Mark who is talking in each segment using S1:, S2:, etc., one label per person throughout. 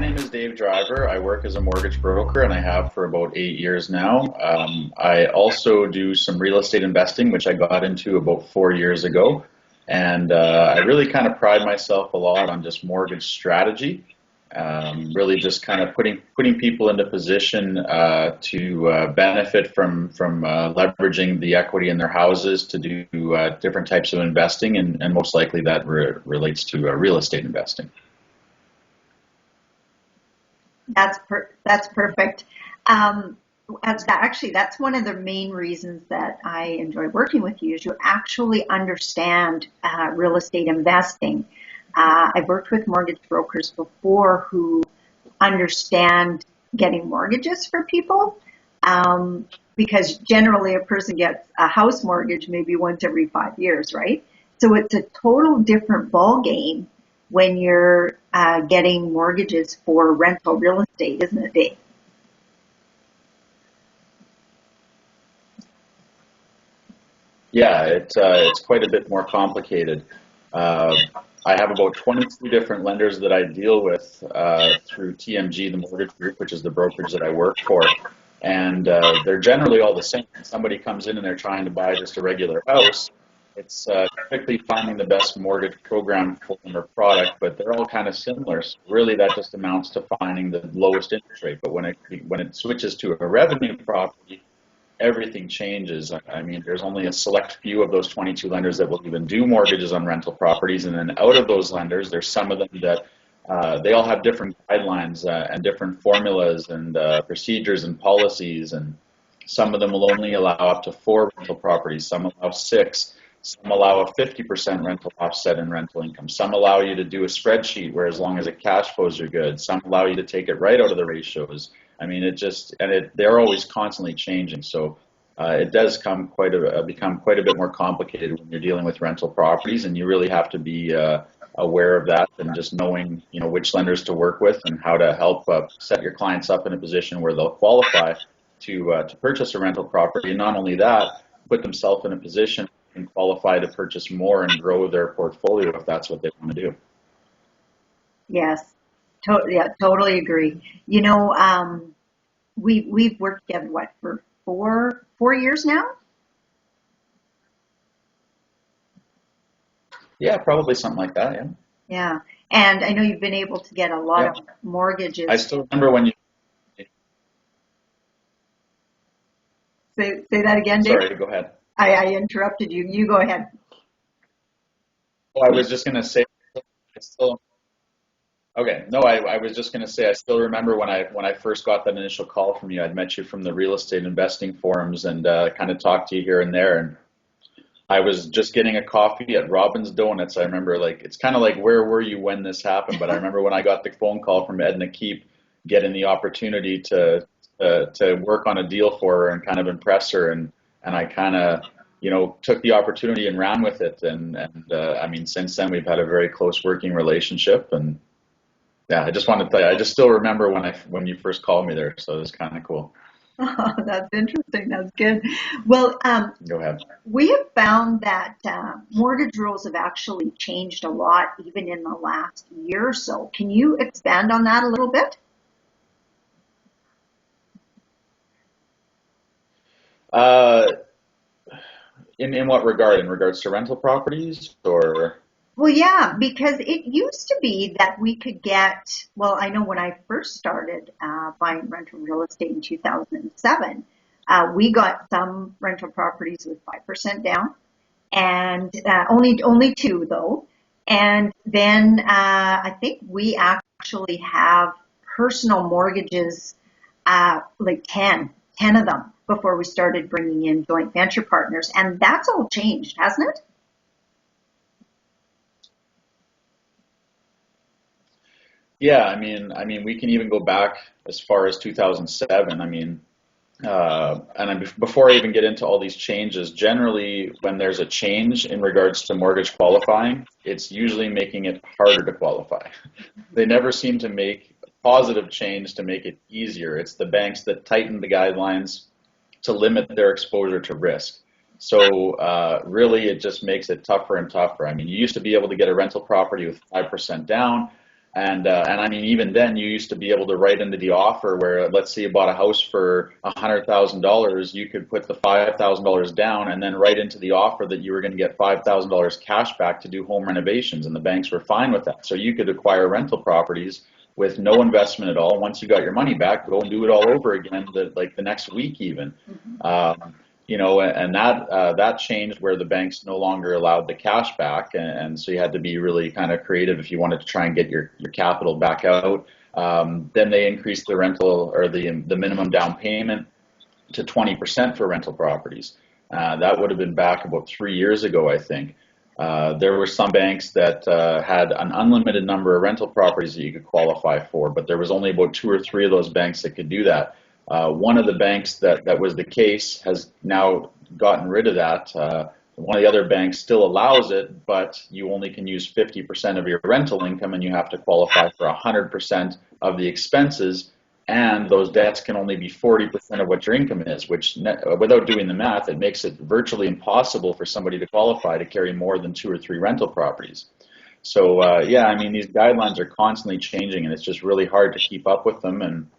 S1: name is Dave Driver. I work as a mortgage broker and I have for about 8 years now. I also do some real estate investing, which I got into about 4 years ago. And I really kind of pride myself a lot on just mortgage strategy. Really just kind of putting people into position to benefit from leveraging the equity in their houses to do different types of investing, and most likely that relates to real estate investing.
S2: That's perfect. That's one of the main reasons that I enjoy working with you, is you actually understand real estate investing. I've worked with mortgage brokers before who understand getting mortgages for people, because generally a person gets a house mortgage maybe once every 5 years, right? So it's a total different ball game when you're getting mortgages for rental real estate, isn't it, Dave?
S1: Yeah, it's quite a bit more complicated. I have about 22 different lenders that I deal with through TMG, the mortgage group, which is the brokerage that I work for. And they're generally all the same. When somebody comes in and they're trying to buy just a regular house, it's typically finding the best mortgage program for them or product, but they're all kind of similar. So really that just amounts to finding the lowest interest rate. But when it switches to a revenue property, everything changes. I mean, there's only a select few of those 22 lenders that will even do mortgages on rental properties. And then out of those lenders, there's some of them that they all have different guidelines and different formulas and procedures and policies. And some of them will only allow up to 4 rental properties. Some allow 6. Some allow a 50% rental offset in rental income. Some allow you to do a spreadsheet where as long as it cash flows, you're good. Some allow you to take it right out of the ratios. I mean, they're always constantly changing. So it does become quite a bit more complicated when you're dealing with rental properties, and you really have to be aware of that and just knowing, which lenders to work with and how to help set your clients up in a position where they'll qualify to purchase a rental property. And not only that, put themselves in a position and qualify to purchase more and grow their portfolio if that's what they want to do.
S2: Yes. Totally agree. We've worked together, for four years now?
S1: Yeah, probably something like that, yeah.
S2: Yeah, and I know you've been able to get a lot of mortgages.
S1: I still remember when you...
S2: Say that again, Dave?
S1: Sorry, go ahead.
S2: I interrupted you. You go ahead.
S1: Oh, I was just going to say, Okay. No, I was just going to say, I still remember when I first got that initial call from you. I'd met you from the real estate investing forums and kind of talked to you here and there. And I was just getting a coffee at Robin's Donuts. I remember, it's kind of like, where were you when this happened? But I remember when I got the phone call from Edna Keep, getting the opportunity to work on a deal for her and kind of impress her. And I kind of, took the opportunity and ran with it. And I mean, since then we've had a very close working relationship. And yeah, I just wanted to tell you, I just still remember when you first called me there, so it was kind of cool.
S2: Oh, that's interesting. That's good. Well,
S1: go ahead.
S2: We have found that mortgage rules have actually changed a lot, even in the last year or so. Can you expand on that a little bit?
S1: In what regard? In regards to rental properties, or?
S2: Well, yeah, because it used to be that we could get, well, I know when I first started buying rental real estate in 2007, we got some rental properties with 5% down, and only 2 though. And then I think we actually have personal mortgages, like 10 of them, before we started bringing in joint venture partners. And that's all changed, hasn't it?
S1: Yeah, I mean, we can even go back as far as 2007. I mean, before I even get into all these changes, generally when there's a change in regards to mortgage qualifying, it's usually making it harder to qualify. They never seem to make a positive change to make it easier. It's the banks that tighten the guidelines to limit their exposure to risk. So really, it just makes it tougher and tougher. I mean, you used to be able to get a rental property with 5% down. And I mean, even then, you used to be able to write into the offer where, let's say you bought a house for $100,000, you could put the $5,000 down and then write into the offer that you were going to get $5,000 cash back to do home renovations, and the banks were fine with that. So you could acquire rental properties with no investment at all. Once you got your money back, go and do it all over again, like the next week even. You know, and that changed where the banks no longer allowed the cash back, and so you had to be really kind of creative if you wanted to try and get your capital back out. Then they increased the rental or the minimum down payment to 20% for rental properties. That would have been back about 3 years ago, I think. There were some banks that had an unlimited number of rental properties that you could qualify for, but there was only about 2 or 3 of those banks that could do that. One of the banks that was the case has now gotten rid of that. One of the other banks still allows it, but you only can use 50% of your rental income, and you have to qualify for 100% of the expenses, and those debts can only be 40% of what your income is, which, without doing the math, it makes it virtually impossible for somebody to qualify to carry more than 2 or 3 rental properties. So yeah, I mean, these guidelines are constantly changing, and it's just really hard to keep up with them, and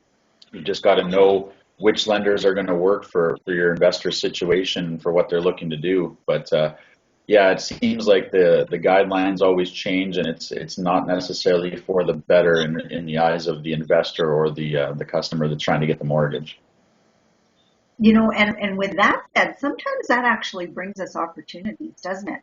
S1: you just got to know which lenders are going to work for your investor situation for what they're looking to do. But yeah, it seems like the guidelines always change, and it's not necessarily for the better in the eyes of the investor or the customer that's trying to get the mortgage.
S2: You know, and with that said, sometimes that actually brings us opportunities, doesn't it?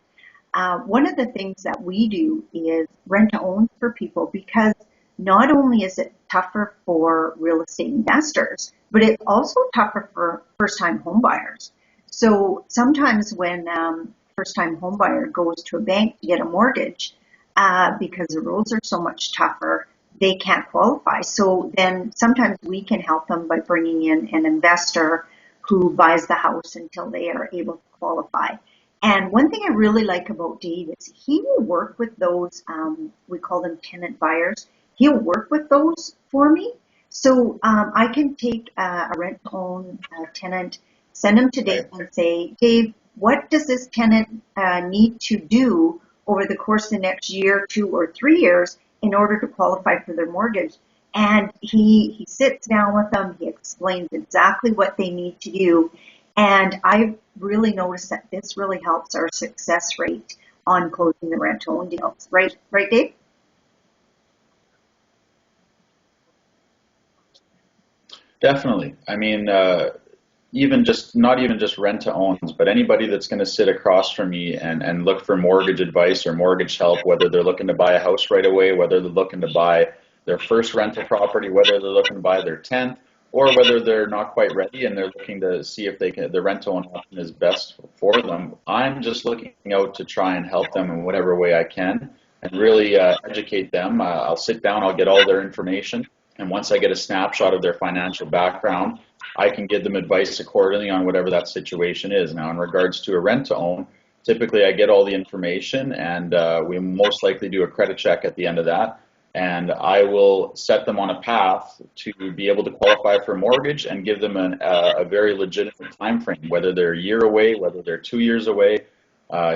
S2: One of the things that we do is rent to own for people, because not only is it tougher for real estate investors, but it's also tougher for first-time home buyers. So sometimes when first-time home buyer goes to a bank to get a mortgage, because the rules are so much tougher, they can't qualify. So then sometimes we can help them by bringing in an investor who buys the house until they are able to qualify. And one thing I really like about Dave is he will work with those, we call them tenant buyers. He'll work with those for me. So I can take a rent-to-own tenant, send them to Dave and say, Dave, what does this tenant need to do over the course of the next year, 2 or 3 years in order to qualify for their mortgage? And he sits down with them, he explains exactly what they need to do. And I've really noticed that this really helps our success rate on closing the rent-to-own deals. Right, Dave?
S1: Definitely. I mean, not even just rent to owns, but anybody that's going to sit across from me and look for mortgage advice or mortgage help, whether they're looking to buy a house right away, whether they're looking to buy their first rental property, whether they're looking to buy their 10th, or whether they're not quite ready and they're looking to see if the rent to own option is best for them. I'm just looking out to try and help them in whatever way I can and really educate them. I'll sit down, I'll get all their information, and once I get a snapshot of their financial background, I can give them advice accordingly on whatever that situation is. Now, in regards to a rent to own, typically I get all the information, and we most likely do a credit check at the end of that. And I will set them on a path to be able to qualify for a mortgage and give them a very legitimate time frame, whether they're a year away, whether they're 2 years away.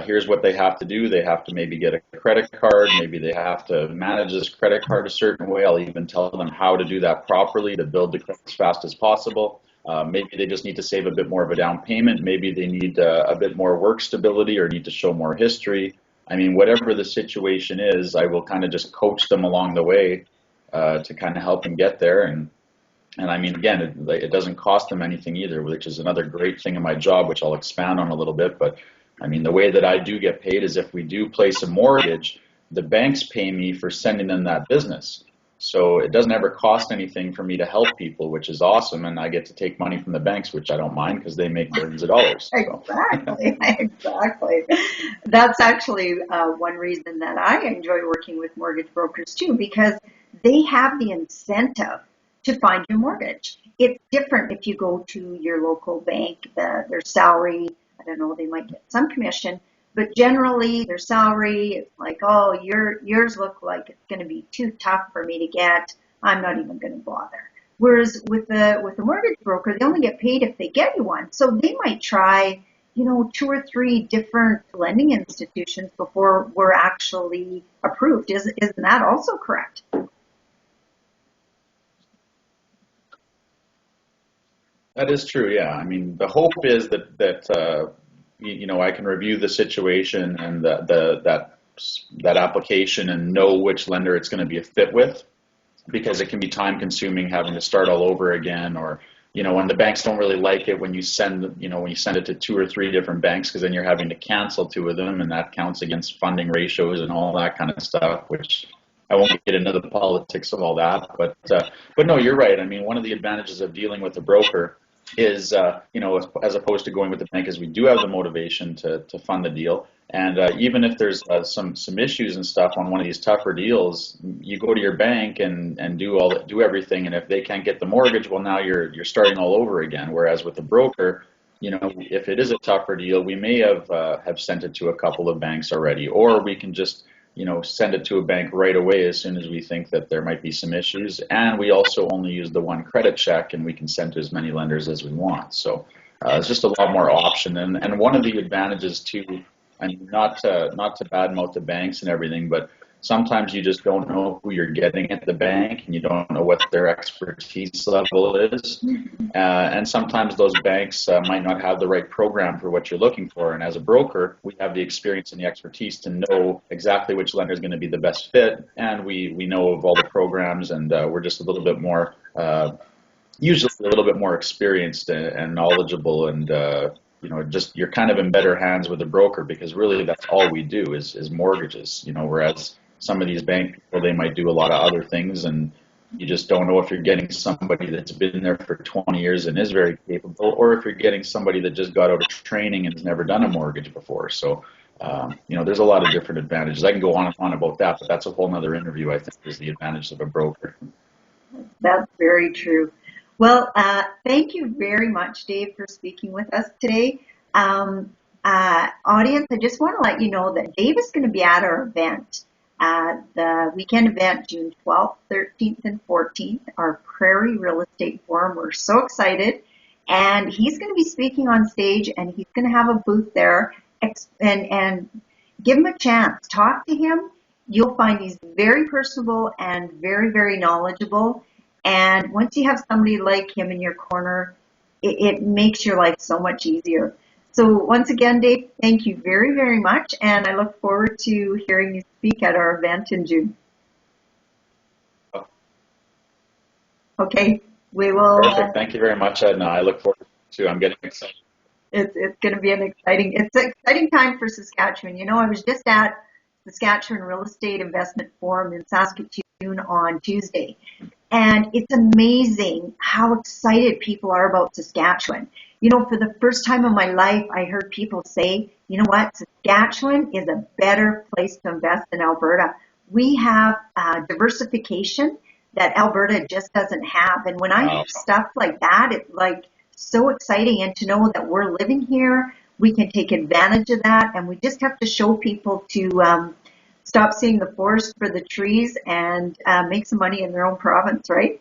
S1: Here's what they have to do. They have to maybe get a credit card. Maybe they have to manage this credit card a certain way. I'll even tell them how to do that properly to build the credit as fast as possible. Maybe they just need to save a bit more of a down payment. Maybe they need a bit more work stability or need to show more history. I mean, whatever the situation is, I will kind of just coach them along the way to kind of help them get there. And I mean, again, it doesn't cost them anything either, which is another great thing in my job, which I'll expand on a little bit. But I mean, the way that I do get paid is if we do place a mortgage, the banks pay me for sending them that business. So it doesn't ever cost anything for me to help people, which is awesome. And I get to take money from the banks, which I don't mind because they make billions of dollars. So.
S2: Exactly, exactly. That's actually one reason that I enjoy working with mortgage brokers too, because they have the incentive to find your mortgage. It's different if you go to your local bank, their salary, I don't know, they might get some commission, but generally their salary, it's like, oh, yours look like it's going to be too tough for me to get. I'm not even going to bother. Whereas with the mortgage broker, they only get paid if they get you one. So they might try 2 or 3 different lending institutions before we're actually approved. Isn't that also correct?
S1: That is true. Yeah. I mean, the hope is that I can review the situation and that application and know which lender it's going to be a fit with, because it can be time consuming having to start all over again, or when the banks don't really like it when you send it to 2 or 3 different banks, because then you're having to cancel 2 of them, and that counts against funding ratios and all that kind of stuff, which I won't get into the politics of all that, but no, you're right. I mean, one of the advantages of dealing with a broker is, as opposed to going with the bank, is we do have the motivation to fund the deal. And even if there's some issues and stuff on one of these tougher deals, you go to your bank and do everything. And if they can't get the mortgage, well, now you're starting all over again. Whereas with the broker, if it is a tougher deal, we may have sent it to a couple of banks already, or we can just send it to a bank right away as soon as we think that there might be some issues. And we also only use the one credit check, and we can send to as many lenders as we want. So it's just a lot more option. And one of the advantages too, and not to badmouth the banks and everything, but sometimes you just don't know who you're getting at the bank, and you don't know what their expertise level is. And sometimes those banks might not have the right program for what you're looking for. And as a broker, we have the experience and the expertise to know exactly which lender is going to be the best fit. And we know of all the programs, and we're just a little bit more, usually a little bit more experienced and knowledgeable, and just you're kind of in better hands with a broker, because really that's all we do is mortgages. Whereas some of these bank people, they might do a lot of other things, and you just don't know if you're getting somebody that's been there for 20 years and is very capable, or if you're getting somebody that just got out of training and has never done a mortgage before. So, there's a lot of different advantages. I can go on and on about that, but that's a whole nother interview, I think, is the advantage of a broker.
S2: That's very true. Well, thank you very much, Dave, for speaking with us today. Audience, I just want to let you know that Dave is going to be at our event, the weekend event, June 12th, 13th, and 14th, our Prairie Real Estate Forum. We're so excited. And he's going to be speaking on stage, and he's going to have a booth there, and give him a chance. Talk to him. You'll find he's very personable and very, very knowledgeable. And once you have somebody like him in your corner, it makes your life so much easier. So once again, Dave, thank you very, very much. And I look forward to hearing you speak at our event in June. Okay, we will.
S1: Perfect. Thank you very much, Edna. I look forward to. I'm getting excited.
S2: It's going to be an exciting time for Saskatchewan. I was just at Saskatchewan Real Estate Investment Forum in Saskatoon on Tuesday. And it's amazing how excited people are about Saskatchewan. For the first time in my life, I heard people say, you know what, Saskatchewan is a better place to invest than Alberta. We have diversification that Alberta just doesn't have. And when I hear stuff like that, it's like so exciting. And to know that we're living here, we can take advantage of that. And we just have to show people to stop seeing the forest for the trees and make some money in their own province, right?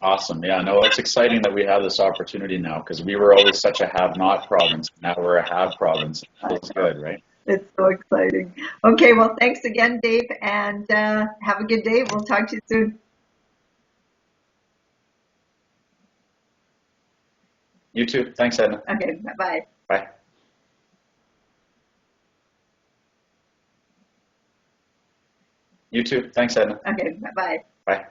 S1: Awesome. Yeah, no, it's exciting that we have this opportunity now, because we were always such a have-not province. Now we're a have province. It feels good, right?
S2: It's so exciting. Okay, well, thanks again, Dave, and have a good day. We'll talk to you soon.
S1: You too. Thanks, Edna.
S2: Okay, bye-bye.
S1: Bye. You too. Thanks, Edna.
S2: Okay, bye-bye.
S1: Bye.